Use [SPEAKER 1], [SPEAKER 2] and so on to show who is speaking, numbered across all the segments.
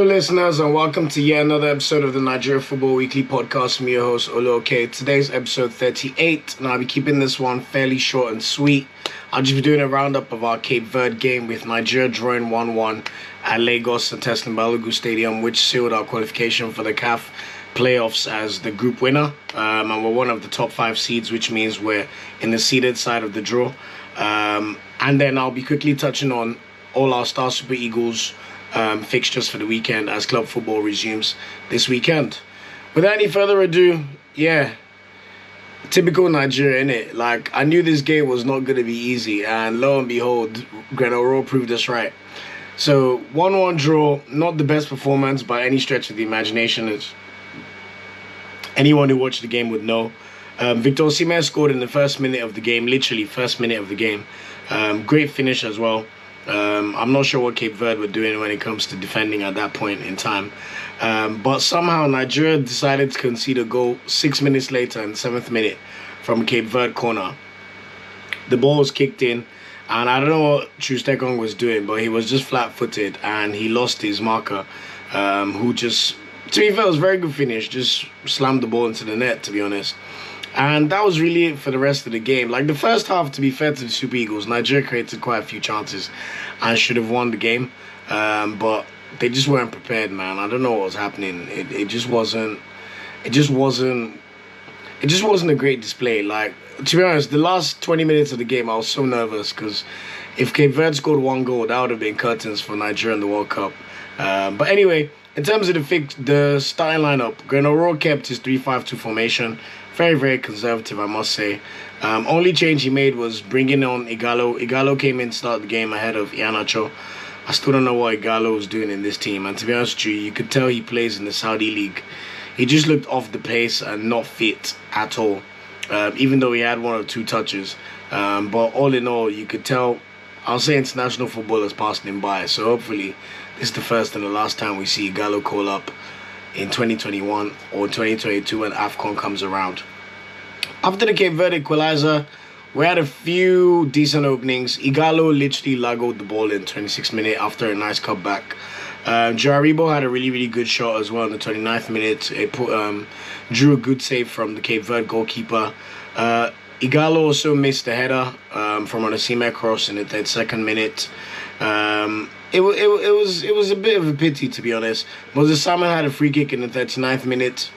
[SPEAKER 1] listeners, and welcome to yet another episode of the Nigeria Football Weekly podcast from your host, Oluoke. Today's episode 38, and I'll be keeping this one fairly short and sweet. I'll just be doing a roundup of our Cape Verde game with Nigeria drawing 1-1 at Lagos and Teslim Balogun Stadium, which sealed our qualification for the CAF playoffs as the group winner. And we're one of the top 5 seeds, which means we're in the seeded side of the draw. And then I'll be quickly touching on all our Star Super Eagles fixtures for the weekend as club football resumes this weekend. Without any further ado, typical Nigeria, innit? Like, I knew this game was not going to be easy, and lo and behold, Gernot Rohr proved us right. So, 1-1 draw, not the best performance by any stretch of the imagination, as anyone who watched the game would know. Victor Osimhen scored in the first minute of the game, literally first minute of the game. Great finish as well. I'm not sure what Cape Verde were doing when it comes to defending at that point in time. But somehow Nigeria decided to concede a goal 6 minutes later in the 7th minute from Cape Verde corner. The ball was kicked in, and I don't know what Trustekong was doing, but he was just flat-footed, and he lost his marker, who just, to be fair, it was a very good finish, just slammed the ball into the net, to be honest. And that was really it for the rest of the game. Like, the first half, to be fair to the Super Eagles, Nigeria created quite a few chances and should have won the game. But they just weren't prepared, man. I don't know what was happening. It just wasn't a great display. Like, to be honest, the last 20 minutes of the game, I was so nervous because if Cape Verde scored 1 goal, that would have been curtains for Nigeria in the World Cup. But anyway, in terms of the starting lineup, Gernot Rohr kept his 3-5-2 formation. Very, very conservative, I must say. Only change he made was bringing on Igalo. Igalo came in to start the game ahead of Iheanacho. I still don't know what Igalo was doing in this team. And to be honest with you, you could tell he plays in the Saudi League. He just looked off the pace and not fit at all, even though he had 1 or 2 touches. But all in all, you could tell, I'll say international football has passed him by. So hopefully, this is the first and the last time we see Igalo call up in 2021 or 2022 when AFCON comes around. After the Cape Verde equalizer, we had a few decent openings. Igalo literally lagoed the ball in 26th minute after a nice cutback. Jaribo had a really, really good shot as well in the 29th minute. It drew a good save from the Cape Verde goalkeeper. Igalo also missed a header from an Osimhen cross in the 32nd minute. It was a bit of a pity, to be honest. Osimhen had a free kick in the 39th minute,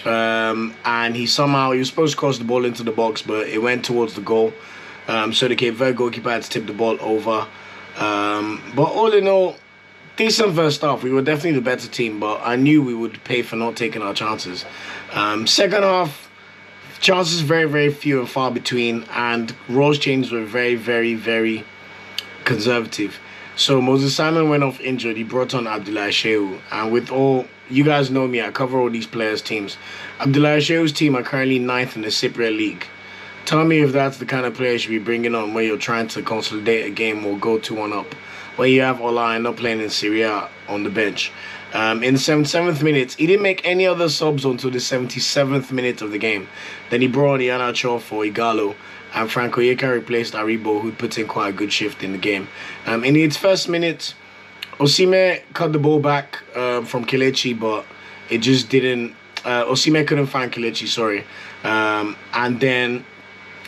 [SPEAKER 1] and he was supposed to cross the ball into the box, but it went towards the goal. So the Cape Verde goalkeeper had to tip the ball over. But all in all, decent first half. We were definitely the better team, but I knew we would pay for not taking our chances. Second half, chances very, very few and far between, and Rohr's changes were very, very, very conservative. So Osimhen went off injured. He brought on Abdoulaye Shehu. And with all, you guys know me, I cover all these players' teams. Abdoulaye Shehu's team are currently 9th in the Cypriot League. Tell me if that's the kind of player you should be bringing on when you're trying to consolidate a game or go 2-1 up. When you have Ola not playing in Syria on the bench. In the 77th minute, he didn't make any other subs until the 77th minute of the game. Then he brought on Iheanacho for Igalo, and Franco Yeka replaced Aribo, who put in quite a good shift in the game. In its first minute, Osimhen cut the ball back from Kelechi, but it just didn't. Osimhen couldn't find Kelechi, sorry. And then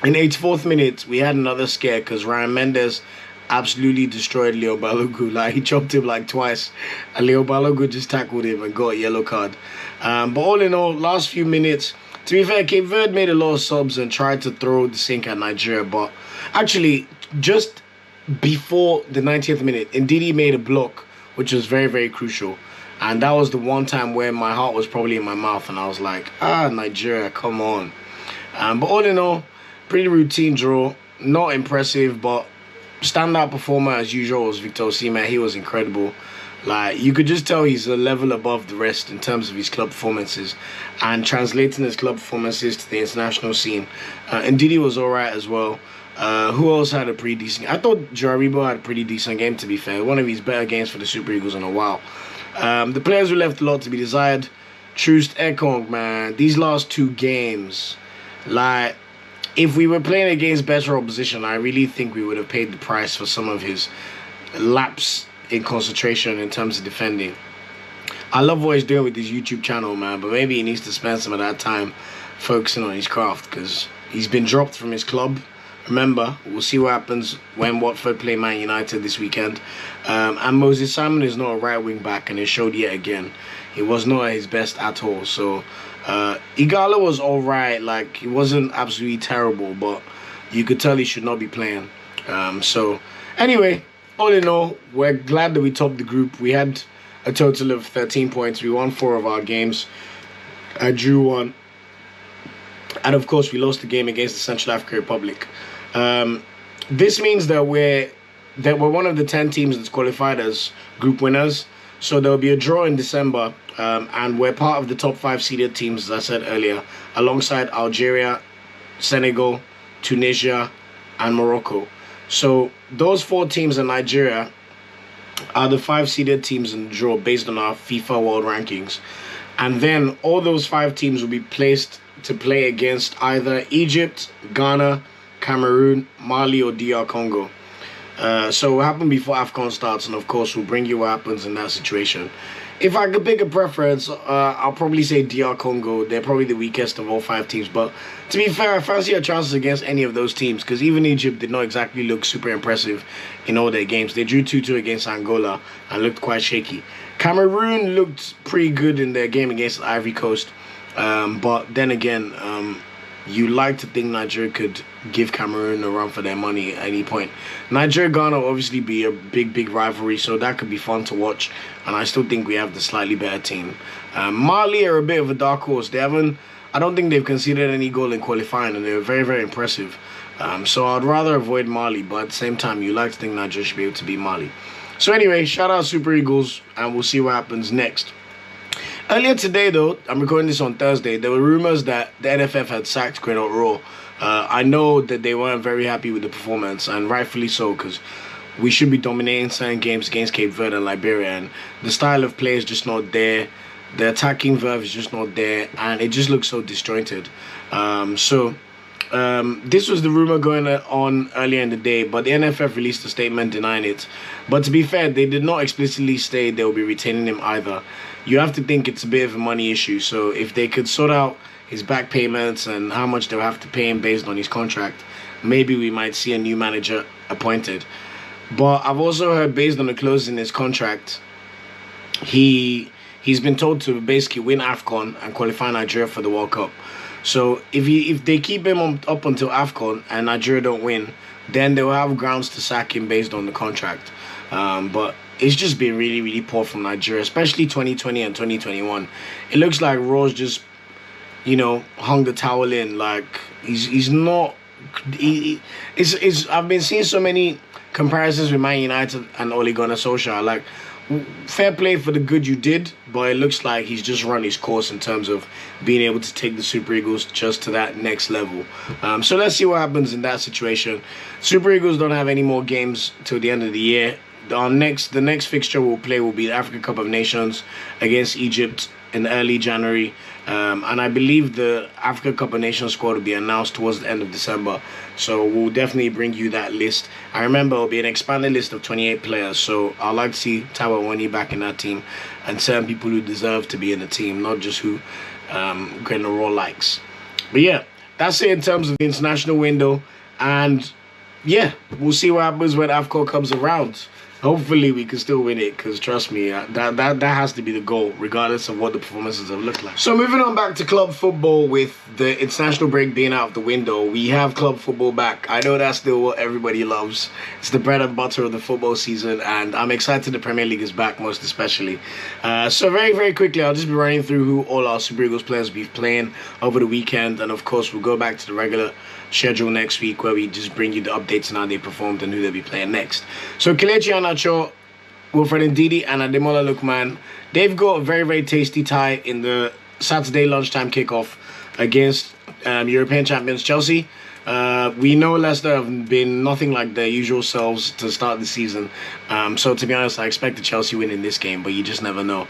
[SPEAKER 1] in the 84th minute, we had another scare because Ryan Mendes absolutely destroyed Leo Balogun. Like, he chopped him like twice, and Leo Balogun just tackled him and got a yellow card. But all in all, last few minutes, to be fair, Cape Verde made a lot of subs and tried to throw the sink at Nigeria. But actually, just before the 90th minute, Ndidi made a block, which was very, very crucial. And that was the one time where my heart was probably in my mouth, and I was like, Nigeria, come on. But all in all, pretty routine draw. Not impressive, but standout performer as usual was Victor Osimhen. He was incredible. Like, you could just tell he's a level above the rest in terms of his club performances and translating his club performances to the international scene. Ndidi was alright as well. Who else had a pretty decent... I thought Jaribo had a pretty decent game, to be fair. One of his better games for the Super Eagles in a while. The players who left a lot to be desired. Trustekong, man. These last 2 games, like, if we were playing against better opposition, I really think we would have paid the price for some of his lapse in concentration in terms of defending. I love what he's doing with his YouTube channel, man, but maybe he needs to spend some of that time focusing on his craft, because he's been dropped from his club. Remember, we'll see what happens when Watford play Man United this weekend. And Moses Simon is not a right wing back, and it showed yet again. He was not at his best at all. So Igala was all right. Like, he wasn't absolutely terrible, but you could tell he should not be playing. So anyway, all in all, we're glad that we topped the group. We had a total of 13 points. We won 4 of our games. I drew 1. And of course, we lost the game against the Central African Republic. This means that we're one of the 10 teams that's qualified as group winners. So there'll be a draw in December, and we're part of the top 5 seeded teams, as I said earlier, alongside Algeria, Senegal, Tunisia, and Morocco. So those 4 teams in Nigeria are the 5 seeded teams in the draw based on our FIFA World Rankings. And then all those 5 teams will be placed to play against either Egypt, Ghana, Cameroon, Mali, or DR Congo. So it will happen before AFCON starts, and of course we'll bring you what happens in that situation. If I could pick a preference, I'll probably say DR Congo. They're probably the weakest of all 5 teams, but to be fair, I fancy our chances against any of those teams, because even Egypt did not exactly look super impressive in all their games. They drew 2-2 against Angola and looked quite shaky. Cameroon looked pretty good in their game against Ivory Coast, but then again, you like to think Nigeria could give Cameroon a run for their money at any point. Nigeria-Ghana will obviously be a big rivalry, so that could be fun to watch, and I still think we have the slightly better team. Mali are a bit of a dark horse. I don't think they've conceded any goal in qualifying, and they were very impressive. So I'd rather avoid Mali, but at the same time, you like to think Nigeria should be able to beat Mali. So anyway, shout out Super Eagles, and we'll see what happens next. Earlier today, though, I'm recording this on Thursday, there were rumors that the NFF had sacked Gernot Rohr. I know that they weren't very happy with the performance, and rightfully so, because we should be dominating certain games against Cape Verde and Liberia, and the style of play is just not there. The attacking verve is just not there, and it just looks so disjointed. This was the rumor going on earlier in the day, but the NFF released a statement denying it. But to be fair, they did not explicitly state they will be retaining him either. You have to think it's a bit of a money issue, so if they could sort out his back payments and how much they'll have to pay him based on his contract, maybe we might see a new manager appointed. But I've also heard, based on the clause in his contract, he's been told to basically win AFCON and qualify Nigeria for the World Cup. So if they keep him up until AFCON and Nigeria don't win, then they'll have grounds to sack him based on the contract. But it's just been really poor from Nigeria, especially 2020 and 2021. It looks like Rohr's just, hung the towel in. Like, he's not. I've been seeing so many comparisons with Man United and Ole Gunnar Solskjaer. Like, fair play for the good you did, but it looks like he's just run his course in terms of being able to take the Super Eagles just to that next level. So let's see what happens in that situation. Super Eagles don't have any more games till the end of the year. The next fixture we'll play will be the African Cup of Nations against Egypt in early January. And I believe the Africa Cup of Nations squad will be announced towards the end of December. So we'll definitely bring you that list. I remember it'll be an expanded list of 28 players. So I'd like to see Tawa Wani back in that team and certain people who deserve to be in the team, not just who Gernot Rohr likes. But yeah, that's it in terms of the international window. And yeah, we'll see what happens when AFCON comes around. Hopefully we can still win it, because trust me, that has to be the goal, regardless of what the performances have looked like. So moving on back to club football, with the international break being out of the window, we have club football back. I know that's still what everybody loves. It's the bread and butter of the football season, and I'm excited the Premier League is back, most especially. So very quickly, I'll just be running through who all our Super Eagles players will be playing over the weekend, and of course we'll go back to the regular schedule next week, where we just bring you the updates on how they performed and who they'll be playing next. So Kelechi Iheanacho, Wilfred Ndidi, and Ademola Lookman, they've got a very tasty tie in the Saturday lunchtime kickoff against European champions Chelsea. We know Leicester have been nothing like their usual selves to start the season. So to be honest, I expect the Chelsea win in this game, but you just never know.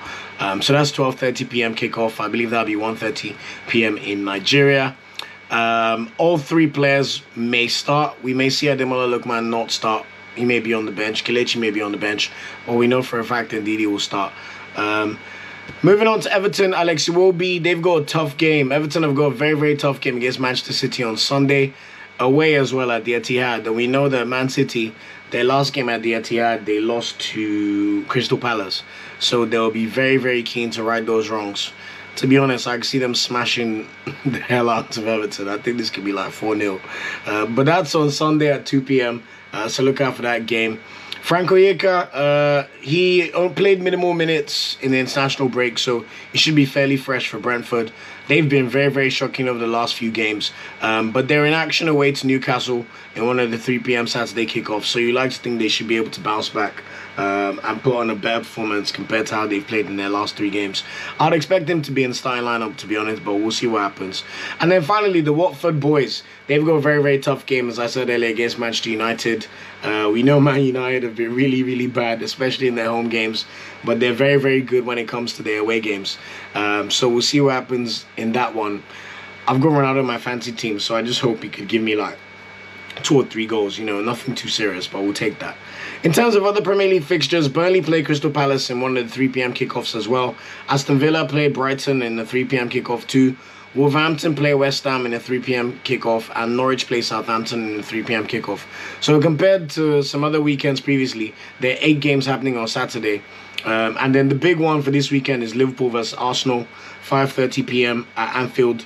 [SPEAKER 1] So that's 12:30 p.m. kickoff. I believe that'll be 1:30 p.m. in Nigeria. All 3 players may start. We may see Ademola Lookman not start. He may be on the bench. Kelechi may be on the bench. Or we know for a fact that Ndidi will start. Moving on to Everton, Alex Iwobi, they've got a tough game. Everton have got a very, very tough game against Manchester City on Sunday, away as well at the Etihad. And we know that Man City, their last game at the Etihad, they lost to Crystal Palace. So they'll be very, very keen to right those wrongs. To be honest, I can see them smashing the hell out of Everton. I think this could be like 4-0. But that's on Sunday at 2 p.m. So look out for that game. Frank Onyeka, he played minimal minutes in the international break, so he should be fairly fresh for Brentford. They've been very, very shocking over the last few games. But they're in action away to Newcastle in one of the 3 p.m. Saturday kickoffs, so you like to think they should be able to bounce back and put on a better performance compared to how they've played in their last 3 games. I'd expect them to be in the starting lineup, to be honest, but we'll see what happens. And then finally, the Watford boys. They've got a very, very tough game, as I said earlier, against Manchester United. We know Man United have been really, really bad, especially in their home games, but they're very, very good when it comes to their away games. So we'll see what happens in that one. I've got Ronaldo in my fantasy team, so I just hope he could give me like 2 or 3 goals, nothing too serious, but we'll take that. In terms of other Premier League fixtures, Burnley play Crystal Palace in one of the 3 p.m. kickoffs as well. Aston Villa play Brighton in the 3 p.m. kickoff too. Wolverhampton play West Ham in a 3 p.m. kickoff, and Norwich play Southampton in a 3 p.m. kickoff. So compared to some other weekends previously, there are 8 games happening on Saturday. And then the big one for this weekend is Liverpool versus Arsenal, 5:30 p.m. at Anfield.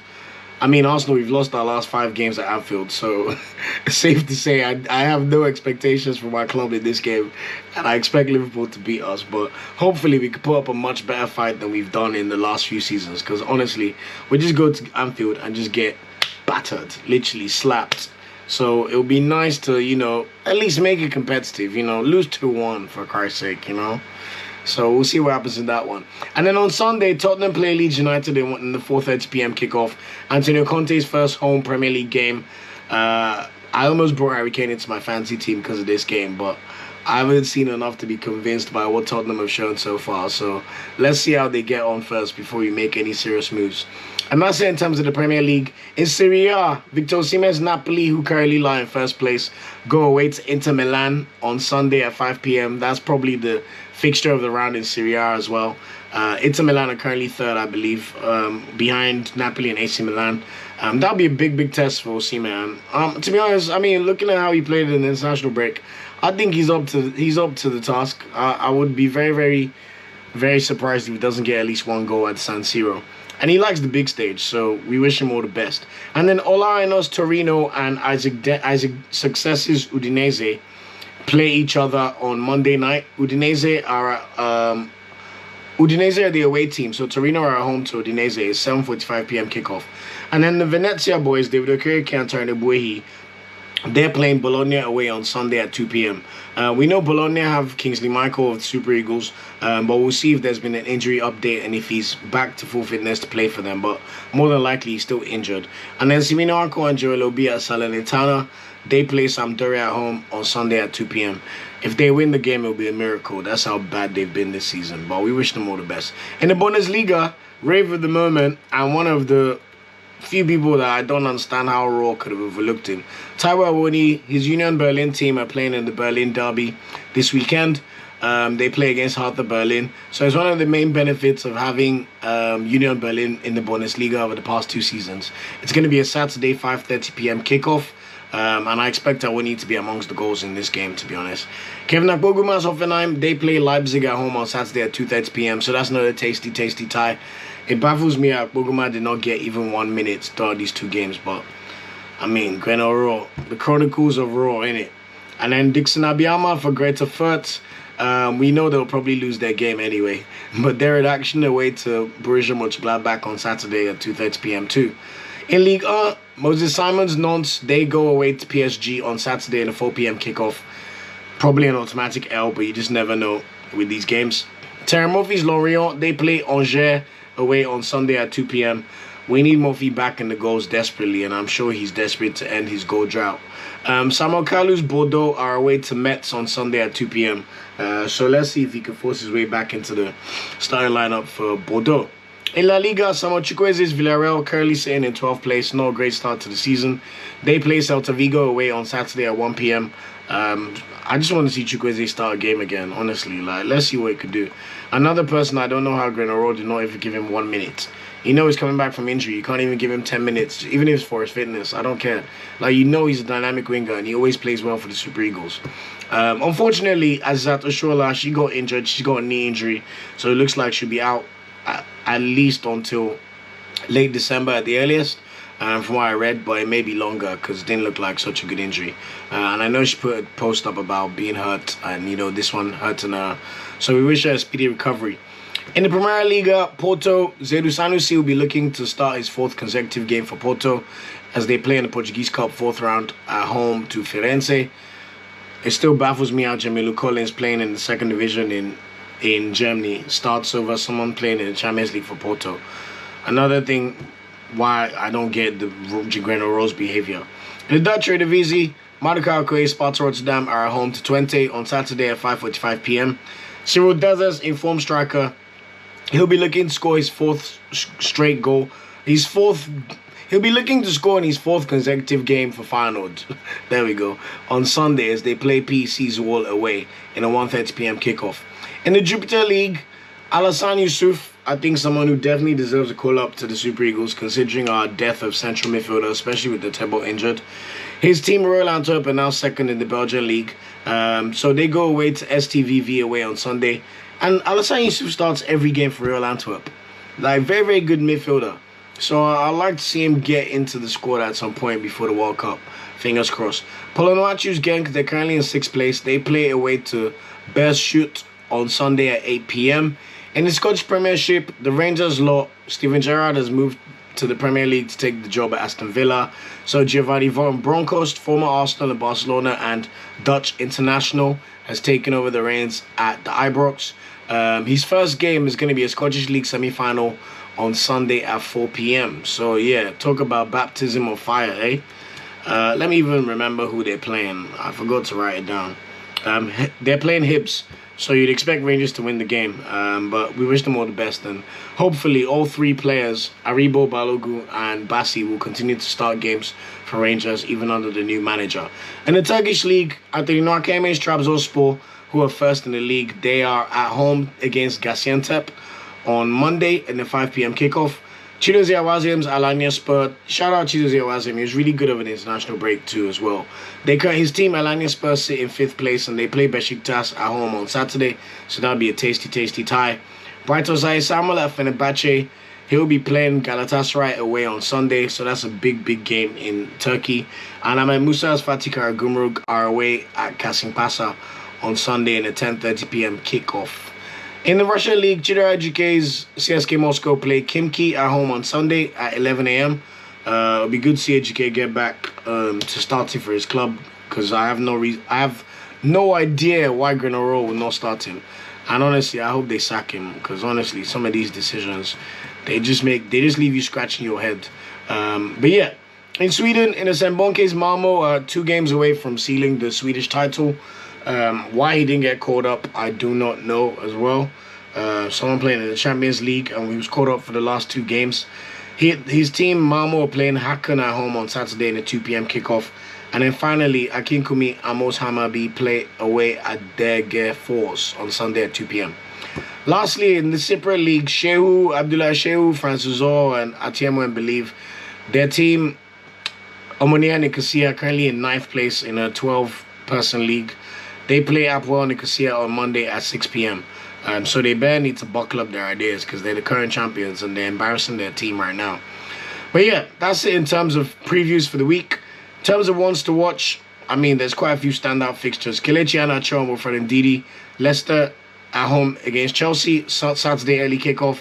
[SPEAKER 1] I mean, Arsenal, we've lost our last 5 games at Anfield, so it's safe to say I have no expectations for my club in this game, and I expect Liverpool to beat us, but hopefully we could put up a much better fight than we've done in the last few seasons, because honestly, we just go to Anfield and just get battered, literally slapped. So it would be nice to, at least make it competitive, lose 2-1 for Christ's sake, So we'll see what happens in that one. And then on Sunday, Tottenham play Leeds United in the 4:30 p.m. kickoff. Antonio Conte's first home Premier League game. I almost brought Harry Kane into my fantasy team because of this game, but I haven't seen enough to be convinced by what Tottenham have shown so far. So let's see how they get on first before we make any serious moves. And that's it in terms of the Premier League. In Serie A, Victor Osimhen's Napoli, who currently lie in first place, go away to Inter Milan on Sunday at 5 p.m. That's probably the fixture of the round in Serie A as well. Inter Milan are currently third, I believe, behind Napoli and AC Milan. That'll be a big, big test for Osimhen. To be honest, I mean, looking at how he played in the international break, I think he's up to the task. I would be very, very, very surprised if he doesn't get at least 1 goal at San Siro. And he likes the big stage, so we wish him all the best. And then Ola Aina's Torino and Isaac Success's Udinese play each other on Monday night. Udinese are the away team, so Torino are at home to Udinese. It's 7:45 p.m. kickoff. And then the Venezia boys, David Okereke and Ebuehi, they're playing Bologna away on Sunday at 2 p.m. We know Bologna have Kingsley Michael of the Super Eagles, but we'll see if there's been an injury update and if he's back to full fitness to play for them. But more than likely, he's still injured. And then Simino Arco and Joel Obi at Salernitana, they play Sampdoria at home on Sunday at 2 p.m. If they win the game, it'll be a miracle. That's how bad they've been this season. But we wish them all the best. In the Bundesliga, rave of the moment, and one of the few people that I don't understand how Rohr could have overlooked him. Taiwo Awoniyi, his Union Berlin team are playing in the Berlin Derby this weekend. They play against Hertha Berlin. So it's one of the main benefits of having Union Berlin in the Bundesliga over the past 2 seasons. It's going to be a Saturday 5:30 p.m. kickoff. And I expect Awoniyi to be amongst the goals in this game, to be honest. Kevin Akpoguma's Hoffenheim, they play Leipzig at home on Saturday at 2:30 p.m. So that's another tasty, tasty tie. It baffles me that Akpoguma did not get even 1 minute throughout these 2 games. But, I mean, Gernot Rohr, the Chronicles of Rohr, innit? And then Dixon Abiyama for Greater Fürth. We know they'll probably lose their game anyway. But they're in action away to Borussia Mönchengladbach on Saturday at 2:30 p.m. too. In Ligue 1, Moses Simon's Nantes, they go away to PSG on Saturday in a 4 p.m. kickoff. Probably an automatic L, but you just never know with these games. Terry Murphy's Lorient, they play Angers away on Sunday at 2 p.m. We need Murphy back in the goals desperately, and I'm sure he's desperate to end his goal drought. Samuel Kalu's Bordeaux are away to Metz on Sunday at 2 p.m. So let's see if he can force his way back into the starting lineup for Bordeaux. In La Liga, Samuel Chukwueze's Villarreal currently sitting in 12th place. Not a great start to the season. They play Celta Vigo away on Saturday at 1 p.m. I just want to see Chukwueze start a game again, honestly. Like, let's see what he could do. Another person, I don't know how Gernot Rohr did not even give him 1 minute. You know he's coming back from injury. You can't even give him 10 minutes, even if it's for his fitness. I don't care. Like, you know he's a dynamic winger, and he always plays well for the Super Eagles. Unfortunately, Azat Oshola, she got injured. She's got a knee injury. So it looks like she'll be out at least until late December at the earliest. From what I read, but it may be longer because it didn't look like such a good injury. And I know she put a post up about being hurt and, you know, this one hurting her. So we wish her a speedy recovery. In the Premier Liga, Porto, Zedu Sanusi will be looking to start his 4th consecutive game for Porto as they play in the Portuguese Cup 4th round at home to Firenze. It still baffles me how Jamilu Collins playing in the 2nd division in Germany starts over someone playing in the Champions League for Porto. Another thing why I don't get the Gernot Rohr's behavior. In the Dutch Eredivisie, Marokko Alcoy Sparta Rotterdam are at home to Twente on Saturday at 5:45 p.m. Cyril Dessers, informed striker, he'll be looking to score his 4th straight goal. He'll be looking to score in his 4th consecutive game for Feyenoord. There we go. On Sunday as they play PC Zwolle away in a 1:30 p.m. kickoff. In the Jupiter League, Alassane Youssouf, I think someone who definitely deserves a call-up to the Super Eagles, considering our depth of central midfielder, especially with the Tebo injured. His team, Royal Antwerp, are now 2nd in the Belgian League. So they go away to STVV away on Sunday. And Alassane Youssouf starts every game for Royal Antwerp. Like, very, very good midfielder. So I'd like to see him get into the squad at some point before the World Cup. Fingers crossed. Polonuaciu's Genk, they're currently in 6th place. They play away to Beerschot on Sunday at 8 p.m. In the Scottish Premiership, the Rangers lot, Steven Gerrard has moved to the Premier League to take the job at Aston Villa. So Giovanni von Bronckhorst, former Arsenal and Barcelona and Dutch international, has taken over the reins at the Ibrox. His first game is going to be a Scottish League semi-final on Sunday at 4 p.m. So yeah, talk about baptism of fire, eh? Let me even remember who they're playing. I forgot to write it down. They're playing Hibs. So you'd expect Rangers to win the game, but we wish them all the best. And hopefully all 3 players, Aribo, Balogun and Bassi, will continue to start games for Rangers, even under the new manager. In the Turkish League, Atalino Akeme's Trabzonspor, who are 1st in the league, they are at home against Gaziantep on Monday in the 5 p.m. kickoff. Chidozie Awazim's Alanyaspor. Shout out Chidozie Awazim. He was really good over the international break too as well. His team Alanyaspor sit in 5th place and they play Besiktas at home on Saturday. So that'll be a tasty, tasty tie. Brighton Samuel at Fenerbahce. He'll be playing Galatasaray away on Sunday. So that's a big, big game in Turkey. And Ahmed Musa's Fatih Karagümrük are away at Kasimpasa on Sunday in a 10:30 p.m. kickoff. In the Russian League, Chidar Ejike's CSK Moscow play Khimki at home on Sunday at 11 a.m. It'll be good to see Ejike get back to starting for his club because I have no idea why Gernot Rohr will not start him. And honestly, I hope they sack him because honestly, some of these decisions they just leave you scratching your head. But yeah, in Sweden, in the Sembonke's Malmo are 2 games away from sealing the Swedish title. Why he didn't get called up, I do not know as well. Someone playing in the Champions League and he was called up for the last 2 games. His team, Malmo, are playing Häcken at home on Saturday in a 2 p.m. kickoff. And then finally, Akinkunmi Amos Hammarby play away at Degerfors on Sunday at 2 p.m. Lastly, in the Cypriot League, Shehu, Abdullah Shehu, Francis Zor and Atiemo Believe, their team, Omonia Nicosia, currently in 9th place in a 12-person league. They play Apoel Nicosia on Monday at 6 p.m. So they better need to buckle up their ideas because they're the current champions and they're embarrassing their team right now. But yeah, that's it in terms of previews for the week. In terms of ones to watch, I mean, there's quite a few standout fixtures. Kelechi Iheanacho and Wilfred Ndidi. Leicester at home against Chelsea, Saturday early kickoff.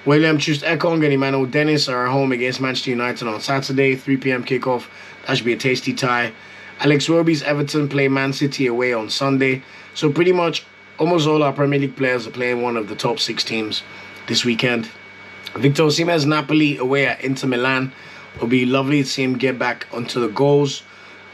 [SPEAKER 1] William Troost-Ekong and Emmanuel Dennis are at home against Manchester United on Saturday, 3 p.m. kickoff. That should be a tasty tie. Alex Iwobi's Everton play Man City away on Sunday. So pretty much almost all our Premier League players are playing one of the top 6 teams this weekend. Victor Osimhen's Napoli away at Inter Milan. It'll be lovely to see him get back onto the goals.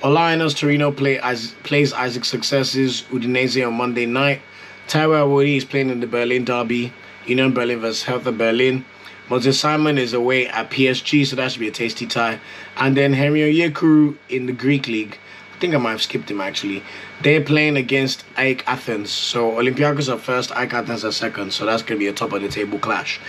[SPEAKER 1] Olaina's Torino plays Isaac Success's Udinese on Monday night. Taiwo Awori is playing in the Berlin derby. Union Berlin vs Hertha Berlin. Moses Simon is away at PSG, so that should be a tasty tie. And then Henry Onyekuru in the Greek League think I might have skipped him actually. They're playing against AEK Athens. So Olympiacos are first, AEK Athens are second. So that's going to be a top of the table clash.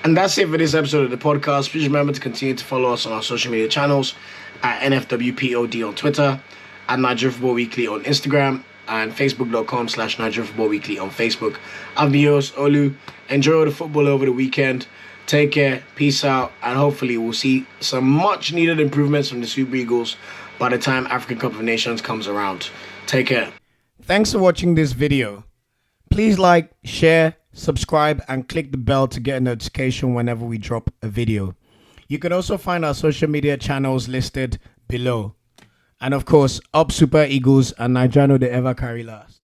[SPEAKER 1] And that's it for this episode of the podcast. Please remember to continue to follow us on our social media channels at NFWPOD on Twitter, at Nigeria Football Weekly on Instagram, and facebook.com/Nigeria Football Weekly on Facebook. I'm the host, Olu. Enjoy the football over the weekend. Take care, peace out, and hopefully we'll see some much needed improvements from the Super Eagles by the time African Cup of Nations comes around. Take care. Thanks for watching this video. Please like, share, subscribe, and click the bell to get a notification whenever we drop a video. You can also find our social media channels listed below. And of course, up Super Eagles and Nigerian, they ever carry last.